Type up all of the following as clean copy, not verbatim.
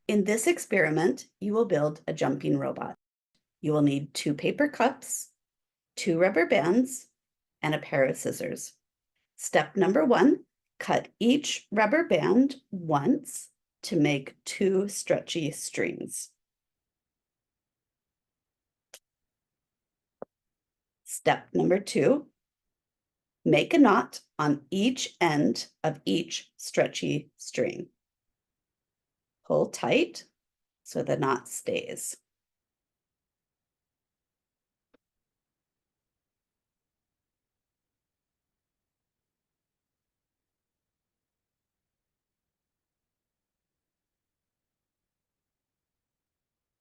In this experiment, you will build a jumping robot. You will need 2 paper cups, 2 rubber bands, and a pair of scissors. Step number 1, cut each rubber band once to make 2 stretchy strings. Step number 2, make a knot on each end of each stretchy string. Pull tight so the knot stays.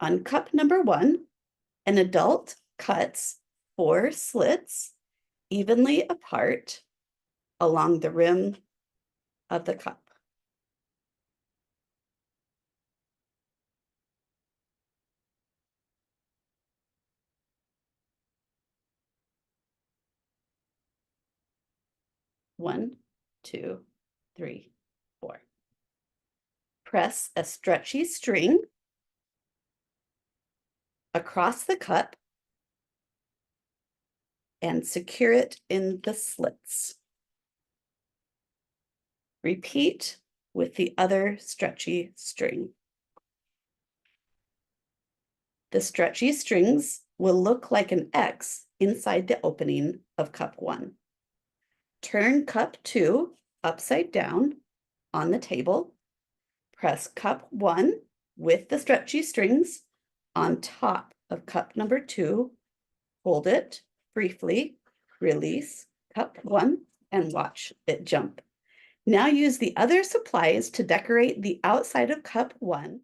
On cup number 1, an adult cuts 4 slits evenly apart along the rim of the cup. One, 2, 3, 4. Press a stretchy string across the cup and secure it in the slits. Repeat with the other stretchy string. The stretchy strings will look like an X inside the opening of cup 1. Turn cup 2 upside down on the table. Press cup 1 with the stretchy strings on top of cup number 2. Hold it briefly, release cup 1, and watch it jump. Now use the other supplies to decorate the outside of cup 1.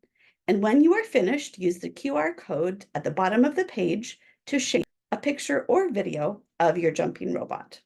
And when you are finished, use the QR code at the bottom of the page to share a picture or video of your jumping robot.